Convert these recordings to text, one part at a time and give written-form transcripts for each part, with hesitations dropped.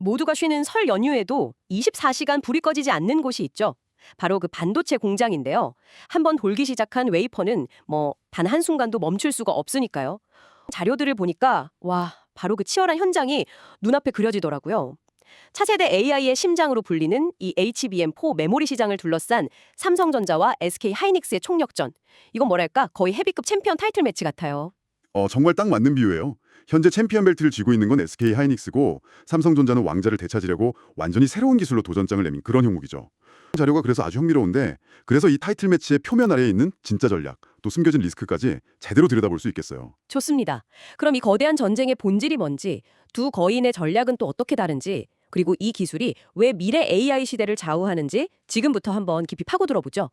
모두가 쉬는 설 연휴에도 24시간 불이 꺼지지 않는 곳이 있죠. 바로 그 반도체 공장인데요. 한번 돌기 시작한 웨이퍼는 단 한순간도 멈출 수가 없으니까요. 자료들을 보니까 바로 그 치열한 현장이 눈앞에 그려지더라고요. 차세대 AI의 심장으로 불리는 이 HBM4 메모리 시장을 둘러싼 삼성전자와 SK 하이닉스의 총력전. 이건 뭐랄까 거의 헤비급 챔피언 타이틀 매치 같아요. 정말 딱 맞는 비유예요. 현재 챔피언 벨트를 쥐고 있는 건 SK 하이닉스고 삼성전자는 왕자를 되찾으려고 완전히 새로운 기술로 도전장을 내민 그런 형국이죠. 자료가 그래서 아주 흥미로운데 그래서 이 타이틀 매치의 표면 아래에 있는 진짜 전략, 또 숨겨진 리스크까지 제대로 들여다볼 수 있겠어요. 좋습니다. 그럼 이 거대한 전쟁의 본질이 뭔지, 두 거인의 전략은 또 어떻게 다른지, 그리고 이 기술이 왜 미래 AI 시대를 좌우하는지 지금부터 한번 깊이 파고들어보죠.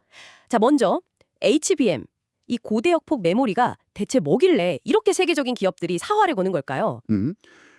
자, 먼저 HBM, 이 고대역폭 메모리가 대체 뭐길래 이렇게 세계적인 기업들이 사활을 거는 걸까요?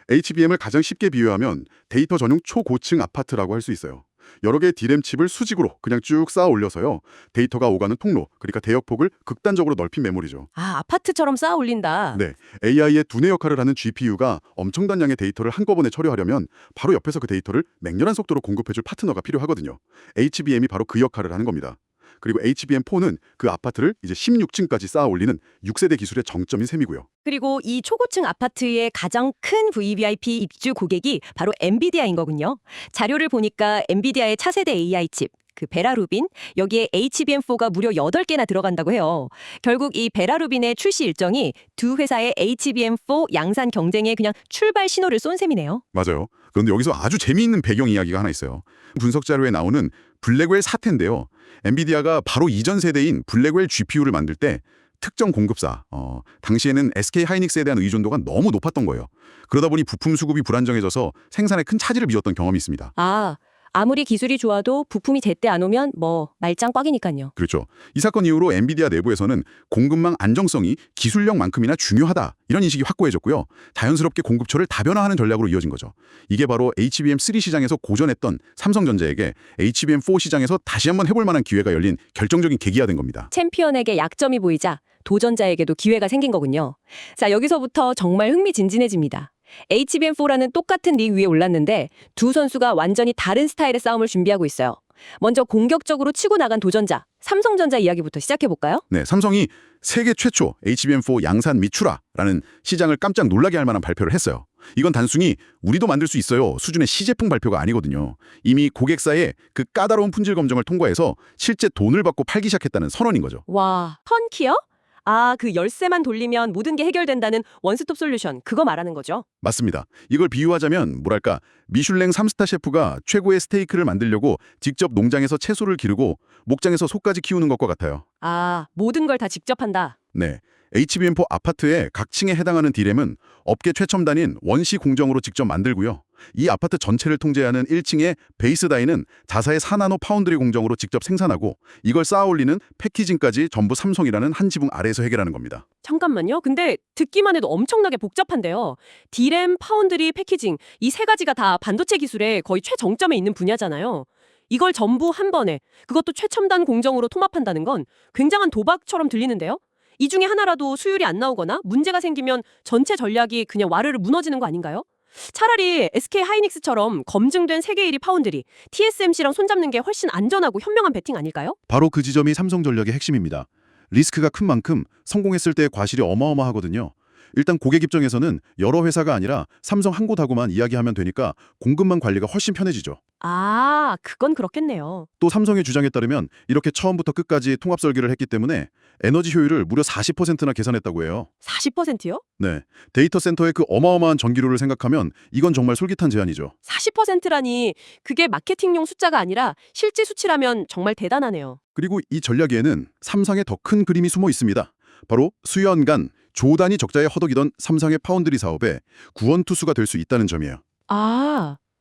HBM을 가장 쉽게 비유하면 데이터 전용 초고층 아파트라고 할 수 있어요. 여러 개의 D램 칩을 수직으로 그냥 쭉 쌓아 올려서요. 데이터가 오가는 통로, 그러니까 대역폭을 극단적으로 넓힌 메모리죠. 아파트처럼 쌓아 올린다. 네, AI의 두뇌 역할을 하는 GPU가 엄청난 양의 데이터를 한꺼번에 처리하려면 바로 옆에서 그 데이터를 맹렬한 속도로 공급해줄 파트너가 필요하거든요. HBM이 바로 그 역할을 하는 겁니다. 그리고 HBM4는 그 아파트를 이제 16층까지 쌓아 올리는 6세대 기술의 정점인 셈이고요. 그리고 이 초고층 아파트의 가장 큰 VVIP 입주 고객이 바로 엔비디아인 거군요. 자료를 보니까 엔비디아의 차세대 AI 칩, 그 베라루빈, 여기에 HBM4가 무려 8개나 들어간다고 해요. 결국 이 베라루빈의 출시 일정이 두 회사의 HBM4 양산 경쟁에 그냥 출발 신호를 쏜 셈이네요. 맞아요. 그런데 여기서 아주 재미있는 배경 이야기가 하나 있어요. 분석 자료에 나오는 블랙웰 사태인데요. 엔비디아가 바로 이전 세대인 블랙웰 GPU를 만들 때 특정 공급사, 당시에는 SK 하이닉스에 대한 의존도가 너무 높았던 거예요. 그러다 보니 부품 수급이 불안정해져서 생산에 큰 차질을 빚었던 경험이 있습니다. 아무리 기술이 좋아도 부품이 제때 안 오면 말짱 꽉이니까요. 그렇죠. 이 사건 이후로 엔비디아 내부에서는 공급망 안정성이 기술력만큼이나 중요하다 이런 인식이 확고해졌고요. 자연스럽게 공급처를 다변화하는 전략으로 이어진 거죠. 이게 바로 HBM3 시장에서 고전했던 삼성전자에게 HBM4 시장에서 다시 한번 해볼 만한 기회가 열린 결정적인 계기가 된 겁니다. 챔피언에게 약점이 보이자 도전자에게도 기회가 생긴 거군요. 자, 여기서부터 정말 흥미진진해집니다. HBM4라는 똑같은 링 위에 올랐는데 두 선수가 완전히 다른 스타일의 싸움을 준비하고 있어요. 먼저 공격적으로 치고 나간 도전자, 삼성전자 이야기부터 시작해볼까요? 네, 삼성이 세계 최초 HBM4 양산 미추라라는 시장을 깜짝 놀라게 할 만한 발표를 했어요. 이건 단순히 우리도 만들 수 있어요 수준의 시제품 발표가 아니거든요. 이미 고객사의 그 까다로운 품질 검정을 통과해서 실제 돈을 받고 팔기 시작했다는 선언인 거죠. 턴키요? 그 열쇠만 돌리면 모든 게 해결된다는 원스톱 솔루션, 그거 말하는 거죠? 맞습니다. 이걸 비유하자면 뭐랄까 미슐랭 3스타 셰프가 최고의 스테이크를 만들려고 직접 농장에서 채소를 기르고 목장에서 소까지 키우는 것과 같아요. 모든 걸 다 직접 한다. 네, HBM4 아파트의 각 층에 해당하는 D램은 업계 최첨단인 원시 공정으로 직접 만들고요. 이 아파트 전체를 통제하는 1층의 베이스 다이는 자사의 4나노 파운드리 공정으로 직접 생산하고 이걸 쌓아 올리는 패키징까지 전부 삼성이라는 한 지붕 아래에서 해결하는 겁니다. 잠깐만요. 근데 듣기만 해도 엄청나게 복잡한데요. D램, 파운드리, 패키징, 이 세 가지가 다 반도체 기술의 거의 최정점에 있는 분야잖아요. 이걸 전부 한 번에, 그것도 최첨단 공정으로 통합한다는 건 굉장한 도박처럼 들리는데요. 이 중에 하나라도 수율이 안 나오거나 문제가 생기면 전체 전략이 그냥 와르르 무너지는 거 아닌가요? 차라리 SK 하이닉스처럼 검증된 세계 1위 파운드리, TSMC랑 손잡는 게 훨씬 안전하고 현명한 배팅 아닐까요? 바로 그 지점이 삼성 전략의 핵심입니다. 리스크가 큰 만큼 성공했을 때의 과실이 어마어마하거든요. 일단 고객 입장에서는 여러 회사가 아니라 삼성 한 곳하고만 이야기하면 되니까 공급망 관리가 훨씬 편해지죠. 그건 그렇겠네요. 또 삼성의 주장에 따르면 이렇게 처음부터 끝까지 통합 설계를 했기 때문에 에너지 효율을 무려 40%나 계산했다고 해요. 40%요? 네, 데이터 센터의 그 어마어마한 전기료를 생각하면 이건 정말 솔깃한 제안이죠. 40%라니 그게 마케팅용 숫자가 아니라 실제 수치라면 정말 대단하네요. 그리고 이 전략에는 삼성의 더 큰 그림이 숨어 있습니다. 바로 수년간 조 단위 적자에 허덕이던 삼성의 파운드리 사업에 구원투수가 될 수 있다는 점이에요.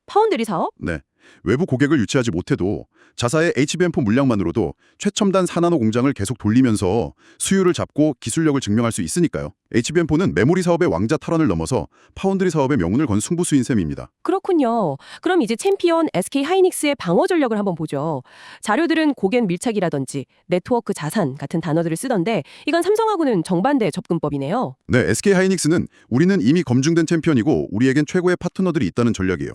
파운드리 사업? 네, 외부 고객을 유치하지 못해도 자사의 HBM4 물량만으로도 최첨단 4나노 공장을 계속 돌리면서 수율을 잡고 기술력을 증명할 수 있으니까요. HBM4는 메모리 사업의 왕자 탈환을 넘어서 파운드리 사업의 명운을 건 승부수인 셈입니다. 그렇군요. 그럼 이제 챔피언 SK 하이닉스의 방어 전략을 한번 보죠. 자료들은 고객 밀착이라든지 네트워크 자산 같은 단어들을 쓰던데 이건 삼성하고는 정반대의 접근법이네요. 네, SK 하이닉스는 우리는 이미 검증된 챔피언이고 우리에겐 최고의 파트너들이 있다는 전략이에요.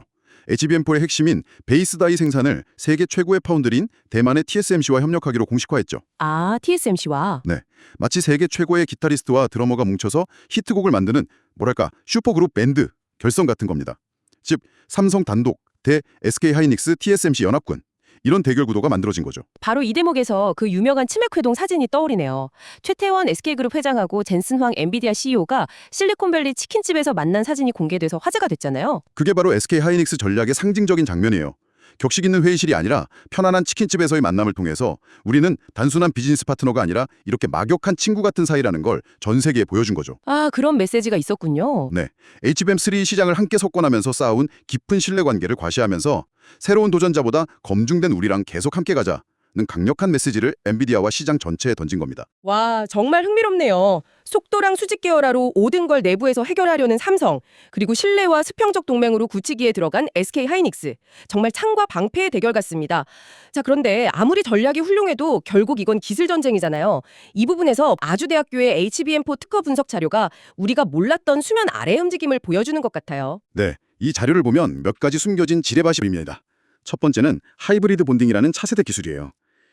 HBM4의 핵심인 베이스 다이 생산을 세계 최고의 파운드리인 대만의 TSMC와 협력하기로 공식화했죠. 아, TSMC와. 네, 마치 세계 최고의 기타리스트와 드러머가 뭉쳐서 히트곡을 만드는 뭐랄까 슈퍼그룹 밴드 결성 같은 겁니다. 즉 삼성 단독 대 SK하이닉스 TSMC 연합군 이런 대결 구도가 만들어진 거죠. 바로 이 대목에서 그 유명한 치맥회동 사진이 떠오르네요. 최태원 SK그룹 회장하고 젠슨 황 엔비디아 CEO가 실리콘밸리 치킨집에서 만난 사진이 공개돼서 화제가 됐잖아요. 그게 바로 SK하이닉스 전략의 상징적인 장면이에요. 격식 있는 회의실이 아니라 편안한 치킨집에서의 만남을 통해서 우리는 단순한 비즈니스 파트너가 아니라 이렇게 막역한 친구 같은 사이라는 걸 전 세계에 보여준 거죠. 아, 그런 메시지가 있었군요. 네, HBM3 시장을 함께 석권하면서 쌓아온 깊은 신뢰관계를 과시하면서 새로운 도전자보다 검증된 우리랑 계속 함께 가자는 강력한 메시지를 엔비디아와 시장 전체에 던진 겁니다. 와, 정말 흥미롭네요. 속도랑 수직 계열화로 모든 걸 내부에서 해결하려는 삼성, 그리고 신뢰와 수평적 동맹으로 굳히기에 들어간 SK하이닉스. 정말 창과 방패의 대결 같습니다. 자, 그런데 아무리 전략이 훌륭해도 결국 이건 기술 전쟁이잖아요. 이 부분에서 아주대학교의 HBM4 특허 분석 자료가 우리가 몰랐던 수면 아래 움직임을 보여주는 것 같아요. 네, 이 자료를 보면 몇 가지 숨겨진 지뢰밭입니다. 첫 번째는 하이브리드 본딩이라는 차세대 기술이에요.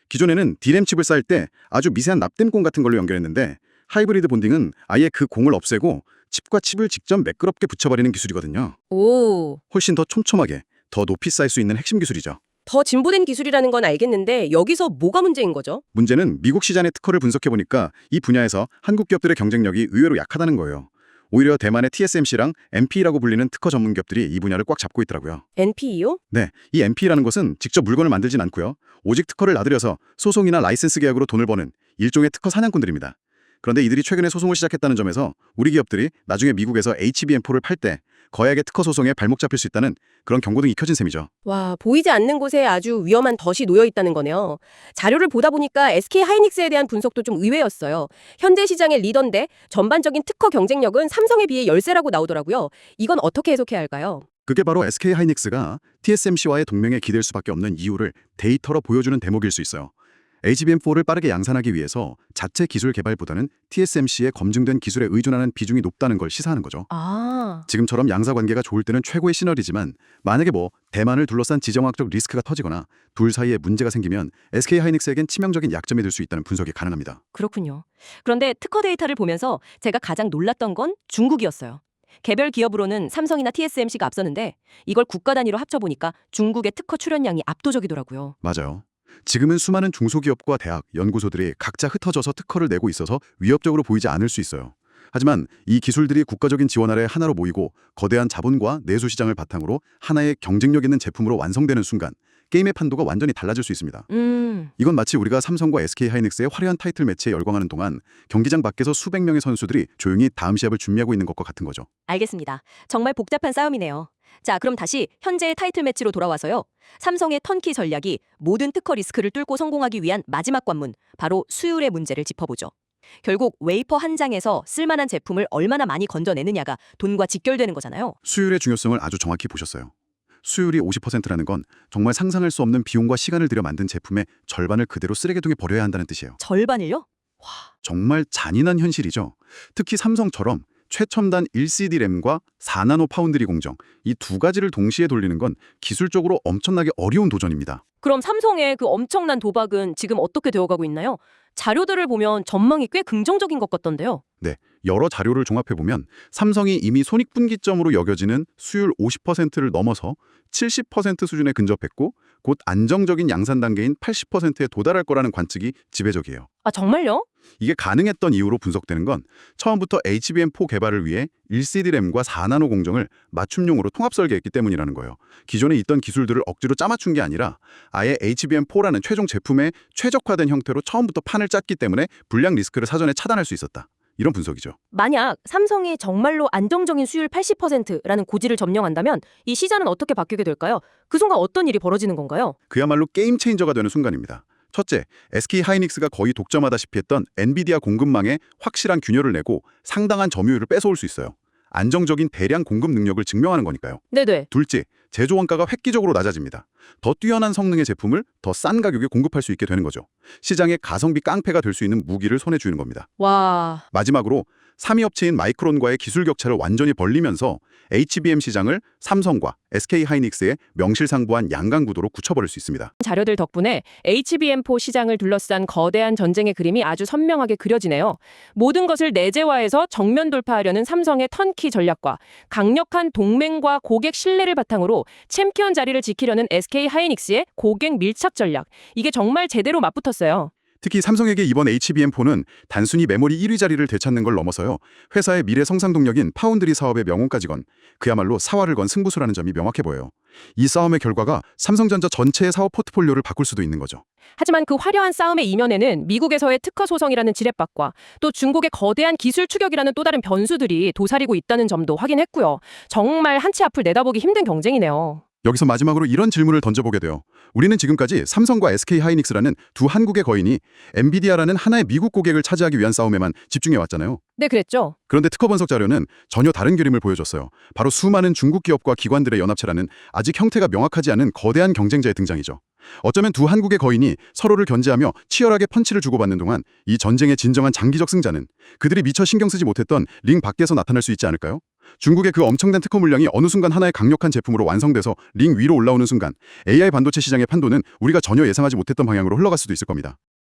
기존에는 D램 칩을 쌓을 때 아주 미세한 납땜공 같은 걸로 연결했는데 하이브리드 본딩은 아예 그 공을 없애고 칩과 칩을 직접 매끄럽게 붙여버리는 기술이거든요. 오, 훨씬 더 촘촘하게, 더 높이 쌓일 수 있는 핵심 기술이죠. 더 진보된 기술이라는 건 알겠는데 여기서 뭐가 문제인 거죠? 문제는 미국 시장의 특허를 분석해보니까 이 분야에서 한국 기업들의 경쟁력이 의외로 약하다는 거예요. 오히려 대만의 TSMC랑 MP라고 불리는 특허 전문 기업들이 이 분야를 꽉 잡고 있더라고요. NPE요? 네, 이 MP라는 것은 직접 물건을 만들진 않고요. 오직 특허를 나들여서 소송이나 라이센스 계약으로 돈을 버는 일종의 특허 사냥꾼들입니다. 그런데 이들이 최근에 소송을 시작했다는 점에서 우리 기업들이 나중에 미국에서 HBM4를 팔 때 거액의 특허 소송에 발목 잡힐 수 있다는 그런 경고등이 켜진 셈이죠. 와, 보이지 않는 곳에 아주 위험한 덫이 놓여 있다는 거네요. 자료를 보다 보니까 SK하이닉스에 대한 분석도 좀 의외였어요. 현재 시장의 리더인데 전반적인 특허 경쟁력은 삼성에 비해 열세라고 나오더라고요. 이건 어떻게 해석해야 할까요? 그게 바로 SK하이닉스가 TSMC와의 동맹에 기댈 수밖에 없는 이유를 데이터로 보여주는 대목일 수 있어요. HBM4를 빠르게 양산하기 위해서 자체 기술 개발보다는 TSMC의 검증된 기술에 의존하는 비중이 높다는 걸 시사하는 거죠. 아, 지금처럼 양사 관계가 좋을 때는 최고의 시너리지만 만약에 대만을 둘러싼 지정학적 리스크가 터지거나 둘 사이에 문제가 생기면 SK하이닉스에겐 치명적인 약점이 될 수 있다는 분석이 가능합니다. 그렇군요. 그런데 특허 데이터를 보면서 제가 가장 놀랐던 건 중국이었어요. 개별 기업으로는 삼성이나 TSMC가 앞서는데 이걸 국가 단위로 합쳐보니까 중국의 특허 출연량이 압도적이더라고요. 맞아요. 지금은 수많은 중소기업과 대학, 연구소들이 각자 흩어져서 특허를 내고 있어서 위협적으로 보이지 않을 수 있어요. 하지만 이 기술들이 국가적인 지원 아래 하나로 모이고 거대한 자본과 내수 시장을 바탕으로 하나의 경쟁력 있는 제품으로 완성되는 순간 게임의 판도가 완전히 달라질 수 있습니다. 이건 마치 우리가 삼성과 SK하이닉스의 화려한 타이틀 매치에 열광하는 동안 경기장 밖에서 수백 명의 선수들이 조용히 다음 시합을 준비하고 있는 것과 같은 거죠. 알겠습니다. 정말 복잡한 싸움이네요. 자, 그럼 다시 현재의 타이틀 매치로 돌아와서요. 삼성의 턴키 전략이 모든 특허 리스크를 뚫고 성공하기 위한 마지막 관문, 바로 수율의 문제를 짚어보죠. 결국 웨이퍼 한 장에서 쓸만한 제품을 얼마나 많이 건져내느냐가 돈과 직결되는 거잖아요. 수율의 중요성을 아주 정확히 보셨어요. 수율이 50%라는 건 정말 상상할 수 없는 비용과 시간을 들여 만든 제품의 절반을 그대로 쓰레기통에 버려야 한다는 뜻이에요. 절반을요? 정말 잔인한 현실이죠. 특히 삼성처럼 최첨단 1CD램과 4나노 파운드리 공정, 이 두 가지를 동시에 돌리는 건 기술적으로 엄청나게 어려운 도전입니다. 그럼 삼성의 그 엄청난 도박은 지금 어떻게 되어가고 있나요? 자료들을 보면 전망이 꽤 긍정적인 것 같던데요. 네, 여러 자료를 종합해보면 삼성이 이미 손익분기점으로 여겨지는 수율 50%를 넘어서 70% 수준에 근접했고 곧 안정적인 양산 단계인 80%에 도달할 거라는 관측이 지배적이에요. 아, 정말요? 이게 가능했던 이유로 분석되는 건 처음부터 HBM4 개발을 위해 1CD램과 4나노 공정을 맞춤용으로 통합 설계했기 때문이라는 거예요. 기존에 있던 기술들을 억지로 짜맞춘 게 아니라 아예 HBM4라는 최종 제품에 최적화된 형태로 처음부터 판을 짰기 때문에 불량 리스크를 사전에 차단할 수 있었다. 이런 분석이죠. 만약 삼성이 정말로 안정적인 수율 80%라는 고지를 점령한다면 이 시장은 어떻게 바뀌게 될까요? 그 순간 어떤 일이 벌어지는 건가요? 그야말로 게임 체인저가 되는 순간입니다. 첫째, SK하이닉스가 거의 독점하다시피 했던 엔비디아 공급망에 확실한 균열을 내고 상당한 점유율을 뺏어올 수 있어요. 안정적인 대량 공급 능력을 증명하는 거니까요. 네네. 둘째, 제조 원가가 획기적으로 낮아집니다. 더 뛰어난 성능의 제품을 더 싼 가격에 공급할 수 있게 되는 거죠. 시장의 가성비 깡패가 될 수 있는 무기를 손에 쥐는 겁니다. 와, 마지막으로 3위 업체인 마이크론과의 기술 격차를 완전히 벌리면서 HBM 시장을 삼성과 SK하이닉스의 명실상부한 양강구도로 굳혀버릴 수 있습니다. 자료들 덕분에 HBM4 시장을 둘러싼 거대한 전쟁의 그림이 아주 선명하게 그려지네요. 모든 것을 내재화해서 정면 돌파하려는 삼성의 턴키 전략과 강력한 동맹과 고객 신뢰를 바탕으로 챔피언 자리를 지키려는 SK하이닉스의 고객 밀착 전략. 이게 정말 제대로 맞붙었어요. 특히 삼성에게 이번 HBM4는 단순히 메모리 1위 자리를 되찾는 걸 넘어서요. 회사의 미래 성장동력인 파운드리 사업의 명운까지 건 그야말로 사활을 건 승부수라는 점이 명확해 보여요. 이 싸움의 결과가 삼성전자 전체의 사업 포트폴리오를 바꿀 수도 있는 거죠. 하지만 그 화려한 싸움의 이면에는 미국에서의 특허 소송이라는 지렛박과 또 중국의 거대한 기술 추격이라는 또 다른 변수들이 도사리고 있다는 점도 확인했고요. 정말 한 치 앞을 내다보기 힘든 경쟁이네요. 여기서 마지막으로 이런 질문을 던져보게 돼요. 우리는 지금까지 삼성과 SK하이닉스라는 두 한국의 거인이 엔비디아라는 하나의 미국 고객을 차지하기 위한 싸움에만 집중해왔잖아요. 네, 그랬죠. 그런데 특허 분석 자료는 전혀 다른 그림을 보여줬어요. 바로 수많은 중국 기업과 기관들의 연합체라는 아직 형태가 명확하지 않은 거대한 경쟁자의 등장이죠. 어쩌면 두 한국의 거인이 서로를 견제하며 치열하게 펀치를 주고받는 동안 이 전쟁의 진정한 장기적 승자는 그들이 미처 신경 쓰지 못했던 링 밖에서 나타날 수 있지 않을까요? 중국의 그 엄청난 특허 물량이 어느 순간 하나의 강력한 제품으로 완성돼서 링 위로 올라오는 순간 AI 반도체 시장의 판도는 우리가 전혀 예상하지 못했던 방향으로 흘러갈 수도 있을 겁니다.